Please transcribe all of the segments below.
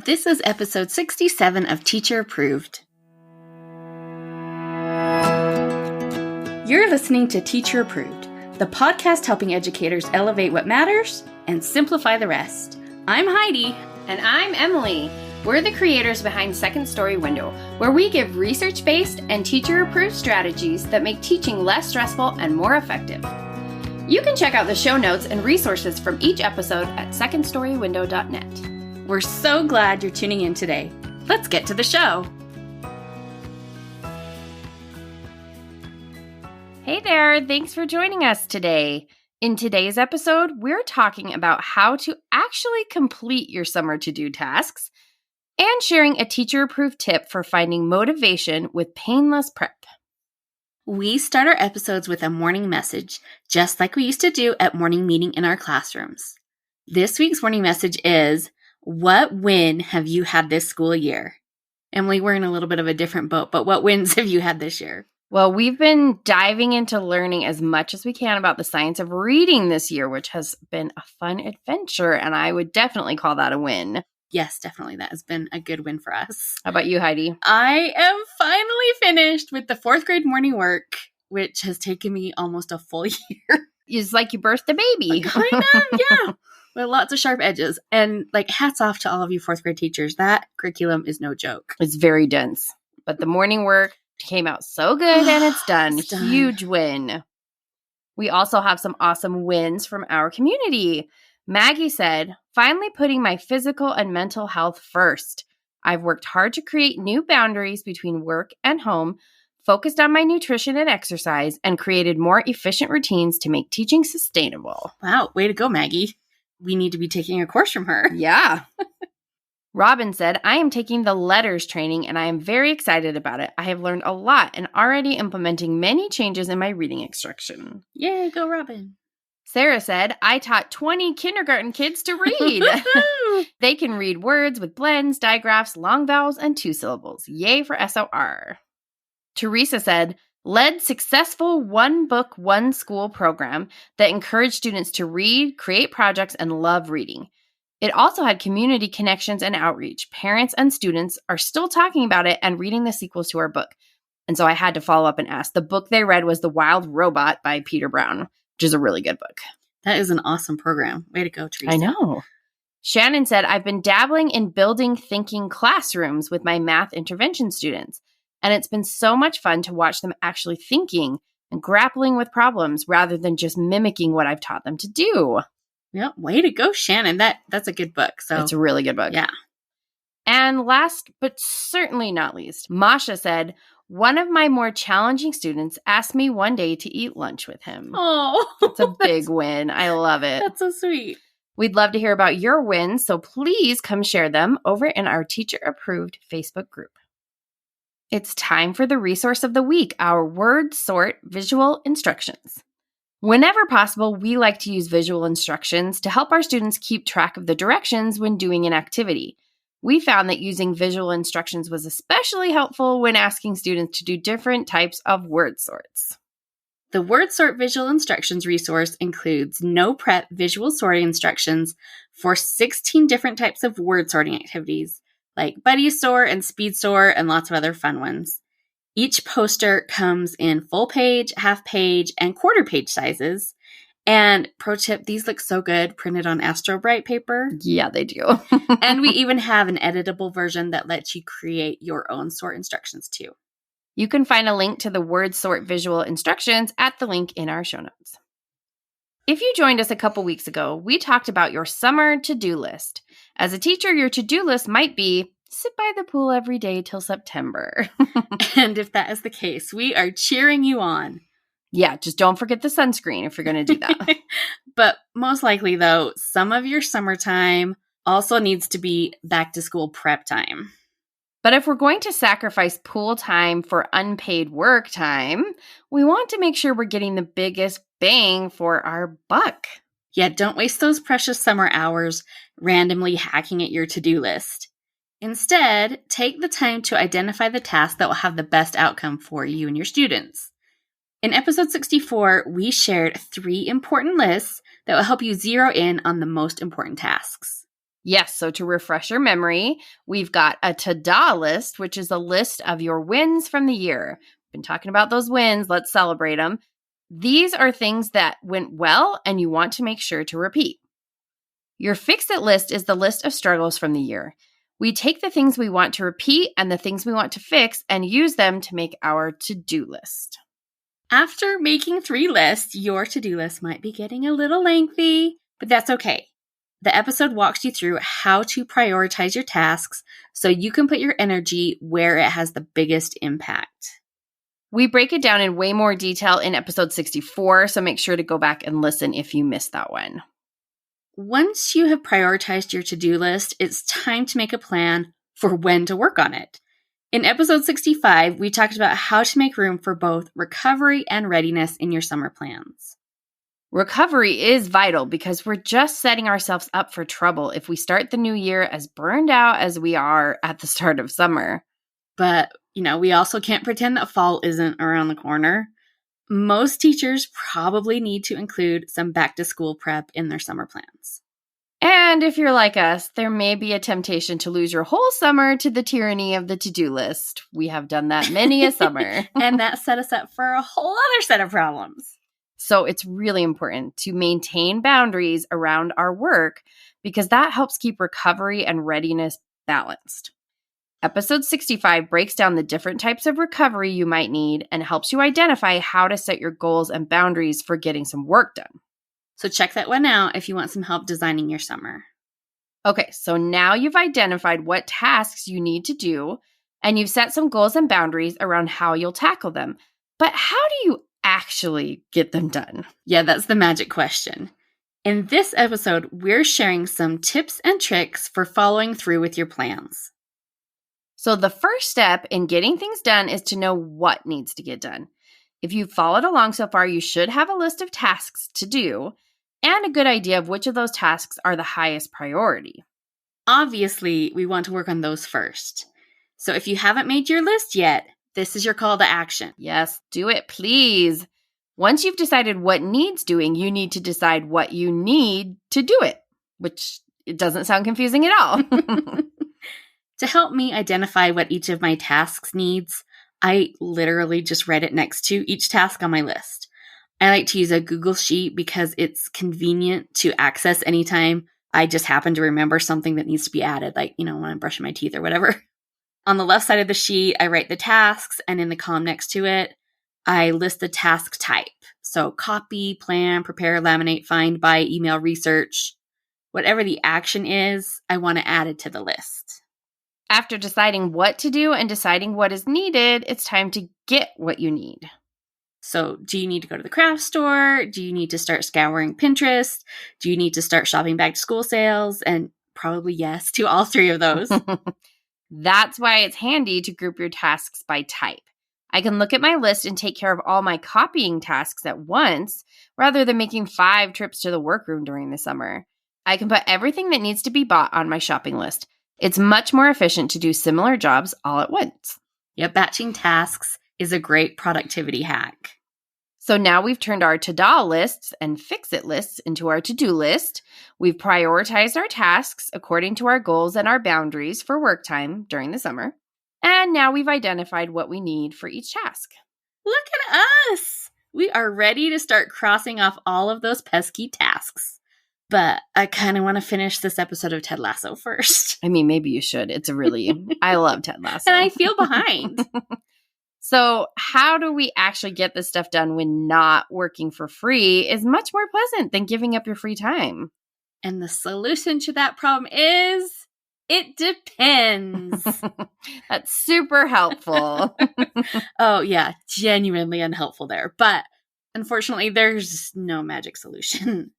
This is episode 67 of Teacher Approved. You're listening to Teacher Approved, the podcast helping educators elevate what matters and simplify the rest. I'm Heidi. And I'm Emily. We're the creators behind Second Story Window, where we give research-based and teacher-approved strategies that make teaching less stressful and more effective. You can check out the show notes and resources from each episode at secondstorywindow.net. We're so glad you're tuning in today. Let's get to the show. Hey there, thanks for joining us today. In today's episode, we're talking about how to actually complete your summer to-do tasks and sharing a teacher-approved tip for finding motivation with painless prep. We start our episodes with a morning message, just like we used to do at morning meeting in our classrooms. This week's morning message is, what win have you had this school year? Emily, we're in a little bit of a different boat, but what wins have you had this year? Well, we've been diving into learning as much as we can about the science of reading this year, which has been a fun adventure, and I would definitely call that a win. Yes, definitely. That has been a good win for us. How about you, Heidi? I am finally finished with the 4th grade morning work, which has taken me almost a full year. It's like you birthed a baby. Kind of, yeah. With lots of sharp edges. And hats off to all of you 4th grade teachers. That curriculum is no joke. It's very dense. But the morning work came out so good and it's done. It's done. Huge win. We also have some awesome wins from our community. Maggie said, finally putting my physical and mental health first. I've worked hard to create new boundaries between work and home, focused on my nutrition and exercise, and created more efficient routines to make teaching sustainable. Wow, way to go, Maggie. We need to be taking a course from her. Yeah. Robin said, I am taking the letters training and I am very excited about it. I have learned a lot and already implementing many changes in my reading instruction. Yay, go Robin. Sarah said, I taught 20 kindergarten kids to read. They can read words with blends, digraphs, long vowels, and 2 syllables. Yay for SOR. Teresa said, led successful one book, one school program that encouraged students to read, create projects, and love reading. It also had community connections and outreach. Parents and students are still talking about it and reading the sequels to our book. And so I had to follow up and ask. The book they read was The Wild Robot by Peter Brown, which is a really good book. That is an awesome program. Way to go, Teresa. I know. Shannon said, I've been dabbling in building thinking classrooms with my math intervention students. And it's been so much fun to watch them actually thinking and grappling with problems rather than just mimicking what I've taught them to do. Yep, way to go, Shannon. That's a good book. So it's a really good book. Yeah. And last but certainly not least, Masha said, one of my more challenging students asked me one day to eat lunch with him. Oh, it's a big win. I love it. That's so sweet. We'd love to hear about your wins, so please come share them over in our teacher-approved Facebook group. It's time for the resource of the week, our word sort visual instructions. Whenever possible, we like to use visual instructions to help our students keep track of the directions when doing an activity. We found that using visual instructions was especially helpful when asking students to do different types of word sorts. The word sort visual instructions resource includes no prep visual sorting instructions for 16 different types of word sorting activities, like buddy sort and speed sort and lots of other fun ones. Each poster comes in full page, half page, and quarter page sizes. And pro tip, these look so good printed on Astro Bright paper. Yeah, they do. And we even have an editable version that lets you create your own sort instructions too. You can find a link to the word sort visual instructions at the link in our show notes. If you joined us a couple weeks ago, we talked about your summer to-do list. As a teacher, your to-do list might be sit by the pool every day till September. And if that is the case, we are cheering you on. Yeah, just don't forget the sunscreen if you're going to do that. But most likely, though, some of your summertime also needs to be back to school prep time. But if we're going to sacrifice pool time for unpaid work time, we want to make sure we're getting the biggest bang for our buck. Yeah, don't waste those precious summer hours randomly hacking at your to-do list. Instead, take the time to identify the tasks that will have the best outcome for you and your students. In episode 64, we shared 3 important lists that will help you zero in on the most important tasks. Yes, so to refresh your memory, we've got a to-do list, which is a list of your wins from the year. Been talking about those wins, let's celebrate them. These are things that went well and you want to make sure to repeat. Your fix-it list is the list of struggles from the year. We take the things we want to repeat and the things we want to fix and use them to make our to-do list. After making 3 lists, your to-do list might be getting a little lengthy, but that's okay. The episode walks you through how to prioritize your tasks so you can put your energy where it has the biggest impact. We break it down in way more detail in episode 64, so make sure to go back and listen if you missed that one. Once you have prioritized your to-do list, it's time to make a plan for when to work on it. In episode 65, we talked about how to make room for both recovery and readiness in your summer plans. Recovery is vital because we're just setting ourselves up for trouble if we start the new year as burned out as we are at the start of summer. But, we also can't pretend that fall isn't around the corner. Most teachers probably need to include some back-to-school prep in their summer plans. And if you're like us, there may be a temptation to lose your whole summer to the tyranny of the to-do list. We have done that many a summer. And that set us up for a whole other set of problems. So it's really important to maintain boundaries around our work because that helps keep recovery and readiness balanced. Episode 65 breaks down the different types of recovery you might need and helps you identify how to set your goals and boundaries for getting some work done. So check that one out if you want some help designing your summer. Okay, so now you've identified what tasks you need to do and you've set some goals and boundaries around how you'll tackle them. But how do you actually get them done? Yeah, that's the magic question. In this episode, we're sharing some tips and tricks for following through with your plans. So the first step in getting things done is to know what needs to get done. If you've followed along so far, you should have a list of tasks to do and a good idea of which of those tasks are the highest priority. Obviously, we want to work on those first. So if you haven't made your list yet, this is your call to action. Yes, do it, please. Once you've decided what needs doing, you need to decide what you need to do it, which it doesn't sound confusing at all. To help me identify what each of my tasks needs, I literally just write it next to each task on my list. I like to use a Google Sheet because it's convenient to access anytime I just happen to remember something that needs to be added, like, when I'm brushing my teeth or whatever. On the left side of the sheet, I write the tasks, and in the column next to it, I list the task type. So copy, plan, prepare, laminate, find, buy, email, research. Whatever the action is, I want to add it to the list. After deciding what to do and deciding what is needed, it's time to get what you need. So do you need to go to the craft store? Do you need to start scouring Pinterest? Do you need to start shopping back to school sales? And probably yes to all 3 of those. That's why it's handy to group your tasks by type. I can look at my list and take care of all my copying tasks at once rather than making 5 trips to the workroom during the summer. I can put everything that needs to be bought on my shopping list. It's much more efficient to do similar jobs all at once. Yep, batching tasks is a great productivity hack. So now we've turned our to-do lists and fix-it lists into our to-do list. We've prioritized our tasks according to our goals and our boundaries for work time during the summer. And now we've identified what we need for each task. Look at us! We are ready to start crossing off all of those pesky tasks. But I kind of want to finish this episode of Ted Lasso first. I mean, maybe you should. It's a really, I love Ted Lasso. And I feel behind. So how do we actually get this stuff done when not working for free is much more pleasant than giving up your free time. And the solution to that problem is, it depends. That's super helpful. Oh, yeah, genuinely unhelpful there. But unfortunately, there's no magic solution.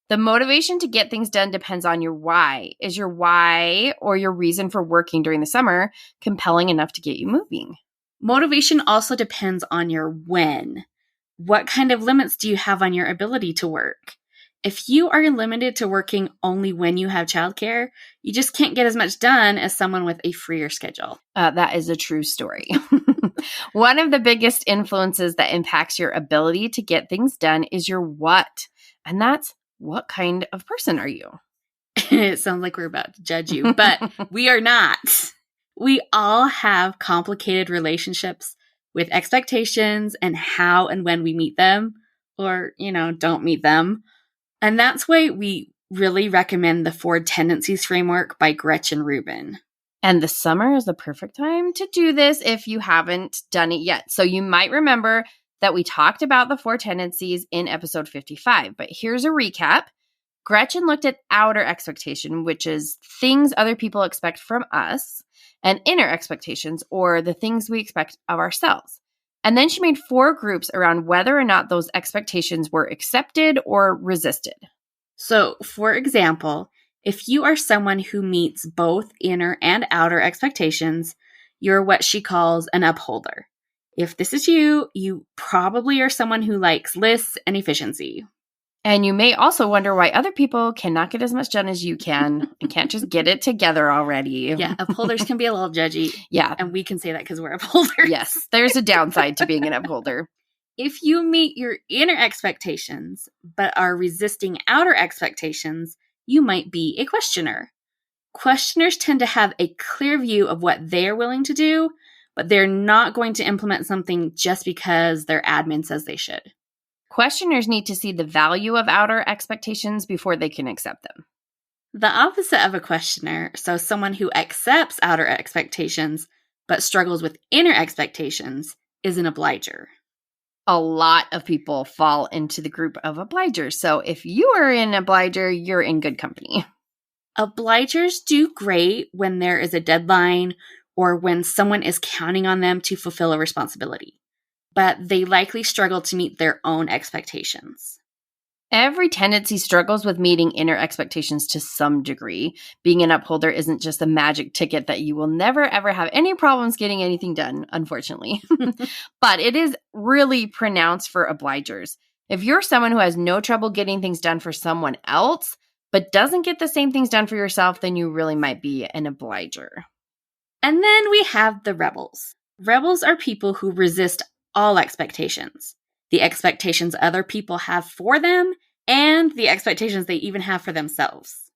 The motivation to get things done depends on your why. Is your why or your reason for working during the summer compelling enough to get you moving? Motivation also depends on your when. What kind of limits do you have on your ability to work? If you are limited to working only when you have childcare, you just can't get as much done as someone with a freer schedule. That is a true story. One of the biggest influences that impacts your ability to get things done is your what. And that's, what kind of person are you? It sounds like we're about to judge you, but we are not. We all have complicated relationships with expectations and how and when we meet them, or, don't meet them. And that's why we really recommend the 4 Tendencies Framework by Gretchen Rubin. And the summer is the perfect time to do this if you haven't done it yet. So you might remember that we talked about the 4 tendencies in episode 55, but here's a recap. Gretchen looked at outer expectation, which is things other people expect from us, and inner expectations, or the things we expect of ourselves. And then she made 4 groups around whether or not those expectations were accepted or resisted. So, for example, if you are someone who meets both inner and outer expectations, you're what she calls an upholder. If this is you, you probably are someone who likes lists and efficiency. And you may also wonder why other people cannot get as much done as you can and can't just get it together already. Yeah, upholders can be a little judgy. Yeah. And we can say that because we're upholders. Yes, there's a downside to being an upholder. If you meet your inner expectations, but are resisting outer expectations, you might be a questioner. Questioners tend to have a clear view of what they're willing to do, but they're not going to implement something just because their admin says they should. Questioners need to see the value of outer expectations before they can accept them. The opposite of a questioner, so someone who accepts outer expectations but struggles with inner expectations, is an obliger. A lot of people fall into the group of obligers. So if you are an obliger, you're in good company. Obligers do great when there is a deadline or when someone is counting on them to fulfill a responsibility, but they likely struggle to meet their own expectations. Every tendency struggles with meeting inner expectations to some degree. Being an upholder isn't just a magic ticket that you will never, ever have any problems getting anything done, unfortunately. But it is really pronounced for obligers. If you're someone who has no trouble getting things done for someone else, but doesn't get the same things done for yourself, then you really might be an obliger. And then we have the rebels. Rebels are people who resist all expectations. The expectations other people have for them, and the expectations they even have for themselves.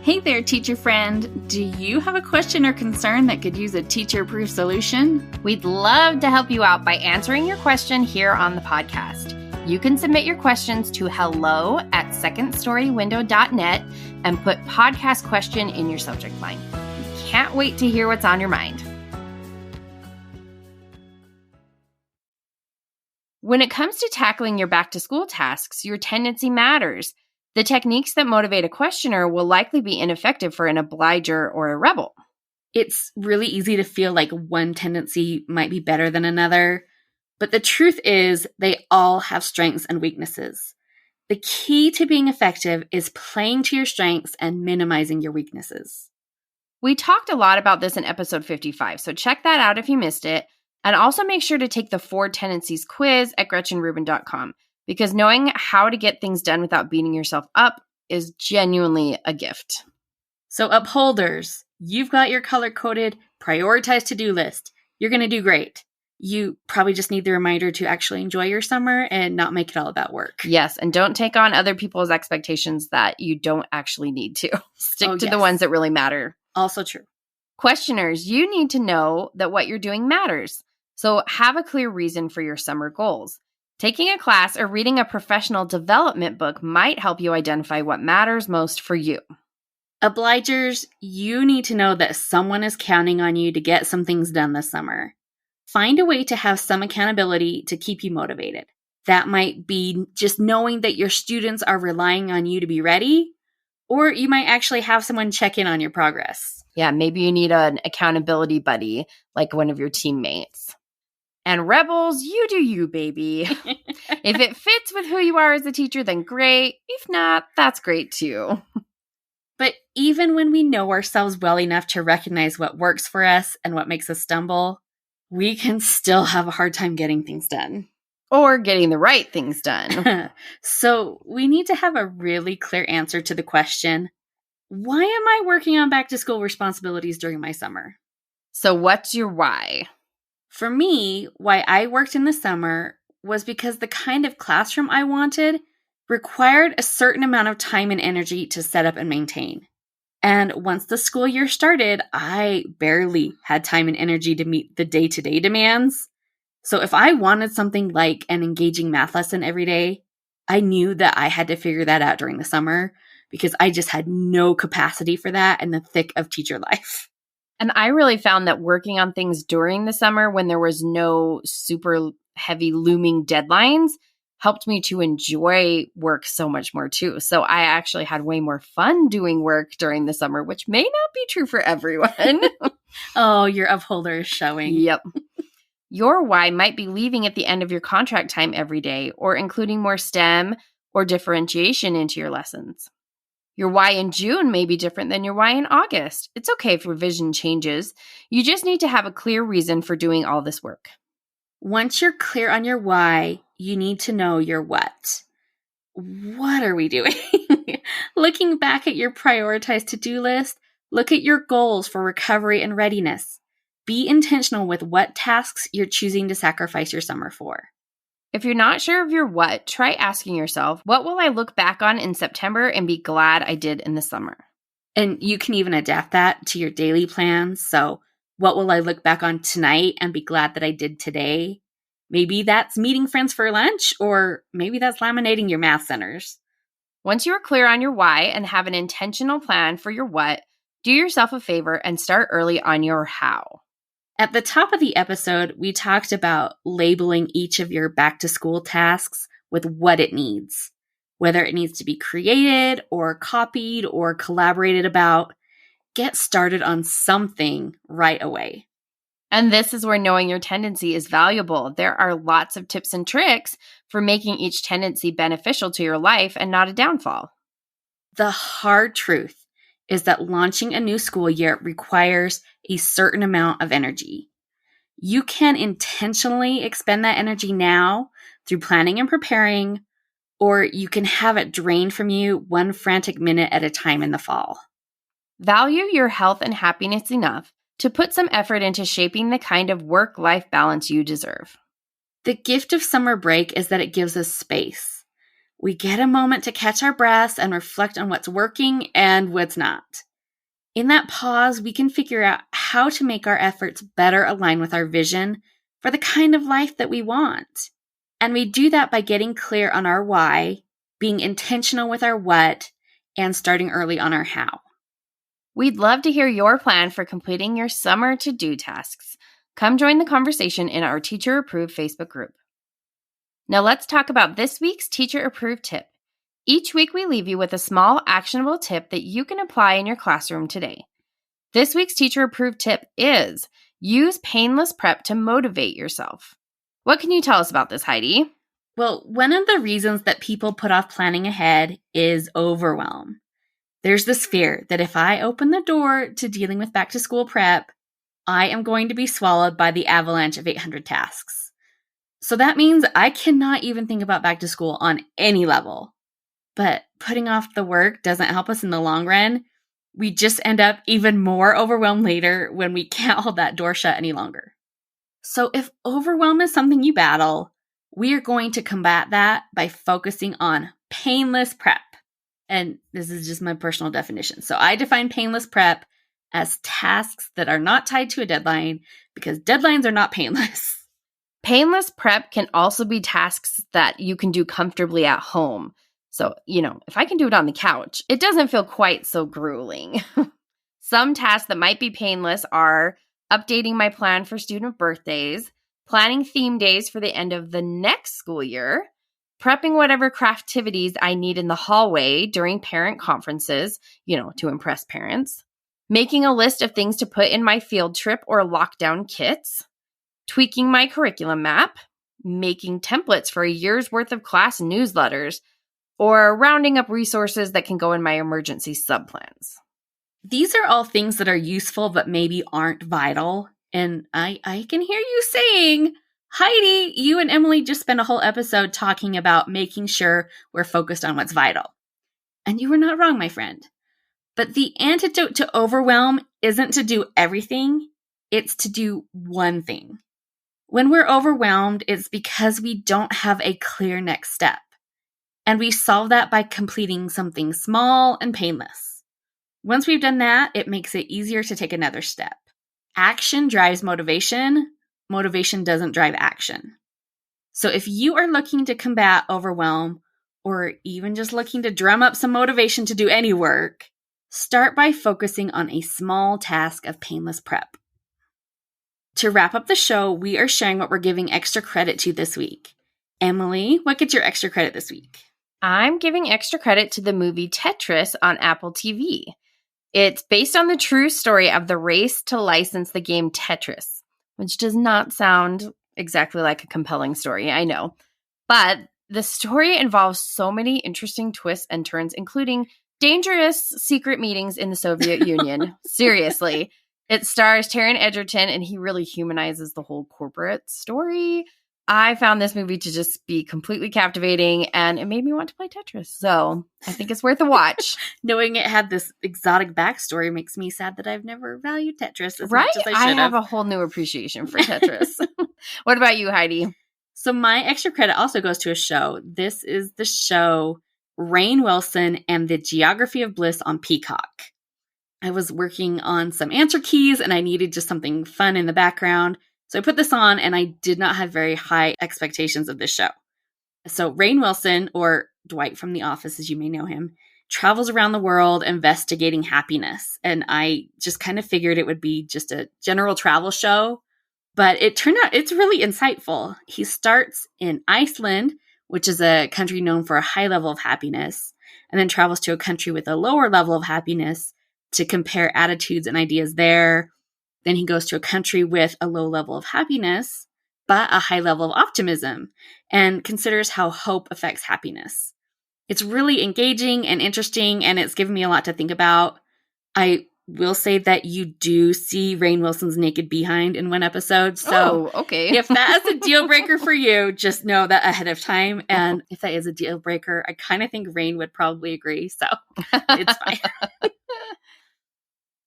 Hey there, teacher friend. Do you have a question or concern that could use a teacher-proof solution? We'd love to help you out by answering your question here on the podcast. You can submit your questions to hello@secondstorywindow.net and put podcast question in your subject line. We can't wait to hear what's on your mind. When it comes to tackling your back-to-school tasks, your tendency matters. The techniques that motivate a questioner will likely be ineffective for an obliger or a rebel. It's really easy to feel like one tendency might be better than another, but the truth is they all have strengths and weaknesses. The key to being effective is playing to your strengths and minimizing your weaknesses. We talked a lot about this in episode 55, so check that out if you missed it. And also make sure to take the 4 Tendencies quiz at GretchenRubin.com, because knowing how to get things done without beating yourself up is genuinely a gift. So upholders, you've got your color-coded, prioritized to-do list. You're going to do great. You probably just need the reminder to actually enjoy your summer and not make it all about work. Yes, and don't take on other people's expectations that you don't actually need to. Stick to the ones that really matter. Also true. Questioners, you need to know that what you're doing matters. So have a clear reason for your summer goals. Taking a class or reading a professional development book might help you identify what matters most for you. Obligers, you need to know that someone is counting on you to get some things done this summer. Find a way to have some accountability to keep you motivated. That might be just knowing that your students are relying on you to be ready, or you might actually have someone check in on your progress. Yeah, maybe you need an accountability buddy, like one of your teammates. And rebels, you do you, baby. If it fits with who you are as a teacher, then great. If not, that's great too. But even when we know ourselves well enough to recognize what works for us and what makes us stumble, we can still have a hard time getting things done. Or getting the right things done. So we need to have a really clear answer to the question, why am I working on back-to-school responsibilities during my summer? So what's your why? For me, why I worked in the summer was because the kind of classroom I wanted required a certain amount of time and energy to set up and maintain. And once the school year started, I barely had time and energy to meet the day-to-day demands. So if I wanted something like an engaging math lesson every day, I knew that I had to figure that out during the summer because I just had no capacity for that in the thick of teacher life. And I really found that working on things during the summer when there was no super heavy looming deadlines helped me to enjoy work so much more too. So I actually had way more fun doing work during the summer, which may not be true for everyone. Oh, your upholder is showing. Yep. Your why might be leaving at the end of your contract time every day or including more STEM or differentiation into your lessons. Your why in June may be different than your why in August. It's okay if revision changes. You just need to have a clear reason for doing all this work. Once you're clear on your why, you need to know your what. What are we doing? Looking back at your prioritized to-do list, look at your goals for recovery and readiness. Be intentional with what tasks you're choosing to sacrifice your summer for. If you're not sure of your what, try asking yourself, what will I look back on in September and be glad I did in the summer? And you can even adapt that to your daily plans. So what will I look back on tonight and be glad that I did today? Maybe that's meeting friends for lunch, or maybe that's laminating your math centers. Once you are clear on your why and have an intentional plan for your what, do yourself a favor and start early on your how. At the top of the episode, we talked about labeling each of your back-to-school tasks with what it needs, whether it needs to be created or copied or collaborated about. Get started on something right away. And this is where knowing your tendency is valuable. There are lots of tips and tricks for making each tendency beneficial to your life and not a downfall. The hard truth is that launching a new school year requires a certain amount of energy. You can intentionally expend that energy now through planning and preparing, or you can have it drained from you one frantic minute at a time in the fall. Value your health and happiness enough to put some effort into shaping the kind of work-life balance you deserve. The gift of summer break is that it gives us space. We get a moment to catch our breaths and reflect on what's working and what's not. In that pause, we can figure out how to make our efforts better align with our vision for the kind of life that we want. And we do that by getting clear on our why, being intentional with our what, and starting early on our how. We'd love to hear your plan for completing your summer to-do tasks. Come join the conversation in our Teacher Approved Facebook group. Now let's talk about this week's Teacher Approved tip. Each week we leave you with a small actionable tip that you can apply in your classroom today. This week's Teacher Approved tip is use painless prep to motivate yourself. What can you tell us about this, Heidi? Well, one of the reasons that people put off planning ahead is overwhelm. There's this fear that if I open the door to dealing with back to school prep, I am going to be swallowed by the avalanche of 800 tasks. So that means I cannot even think about back to school on any level. But putting off the work doesn't help us in the long run. We just end up even more overwhelmed later when we can't hold that door shut any longer. So if overwhelm is something you battle, we are going to combat that by focusing on painless prep. And this is just my personal definition. So I define painless prep as tasks that are not tied to a deadline because deadlines are not painless. Painless prep can also be tasks that you can do comfortably at home. So, if I can do it on the couch, it doesn't feel quite so grueling. Some tasks that might be painless are updating my plan for student birthdays, planning theme days for the end of the next school year, prepping whatever craftivities I need in the hallway during parent conferences, to impress parents, making a list of things to put in my field trip or lockdown kits, tweaking my curriculum map, making templates for a year's worth of class newsletters, or rounding up resources that can go in my emergency subplans. These are all things that are useful but maybe aren't vital. And I can hear you saying, Heidi, you and Emily just spent a whole episode talking about making sure we're focused on what's vital. And you were not wrong, my friend. But the antidote to overwhelm isn't to do everything, it's to do one thing. When we're overwhelmed, it's because we don't have a clear next step. And we solve that by completing something small and painless. Once we've done that, it makes it easier to take another step. Action drives motivation. Motivation doesn't drive action. So if you are looking to combat overwhelm, or even just looking to drum up some motivation to do any work, start by focusing on a small task of painless prep. To wrap up the show, we are sharing what we're giving extra credit to this week. Emily, what gets your extra credit this week? I'm giving extra credit to the movie Tetris on Apple TV. It's based on the true story of the race to license the game Tetris, which does not sound exactly like a compelling story, I know. But the story involves so many interesting twists and turns, including dangerous secret meetings in the Soviet Union. Seriously. It stars Taron Egerton, and he really humanizes the whole corporate story. I found this movie to just be completely captivating, and it made me want to play Tetris. So I think it's worth a watch. Knowing it had this exotic backstory makes me sad that I've never valued Tetris as right? much as I should have a whole new appreciation for Tetris. What about you, Heidi? So my extra credit also goes to a show. This is the show Rainn Wilson and the Geography of Bliss on Peacock. I was working on some answer keys and I needed just something fun in the background. So I put this on and I did not have very high expectations of this show. So Rainn Wilson, or Dwight from The Office as you may know him, travels around the world investigating happiness. And I just kind of figured it would be just a general travel show. But it turned out it's really insightful. He starts in Iceland, which is a country known for a high level of happiness, and then travels to a country with a lower level of happiness to compare attitudes and ideas there. Then he goes to a country with a low level of happiness, but a high level of optimism, and considers how hope affects happiness. It's really engaging and interesting, and it's given me a lot to think about. I will say that you do see Rainn Wilson's naked behind in one episode. So okay. If that is a deal breaker for you, just know that ahead of time. And if that is a deal breaker, I kind of think Rainn would probably agree. So it's fine.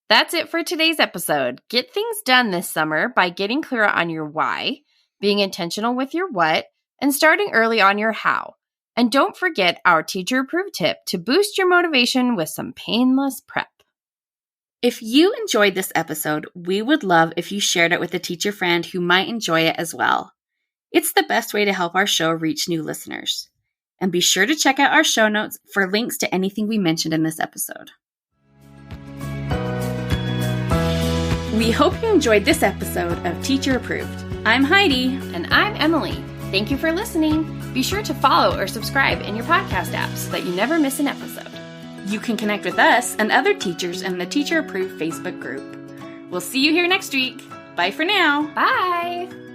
That's it for today's episode. Get things done this summer by getting clearer on your why, being intentional with your what, and starting early on your how. And don't forget our teacher-approved tip to boost your motivation with some painless prep. If you enjoyed this episode, we would love if you shared it with a teacher friend who might enjoy it as well. It's the best way to help our show reach new listeners. And be sure to check out our show notes for links to anything we mentioned in this episode. We hope you enjoyed this episode of Teacher Approved. I'm Heidi. And I'm Emily. Thank you for listening. Be sure to follow or subscribe in your podcast app so that you never miss an episode. You can connect with us and other teachers in the Teacher Approved Facebook group. We'll see you here next week. Bye for now. Bye.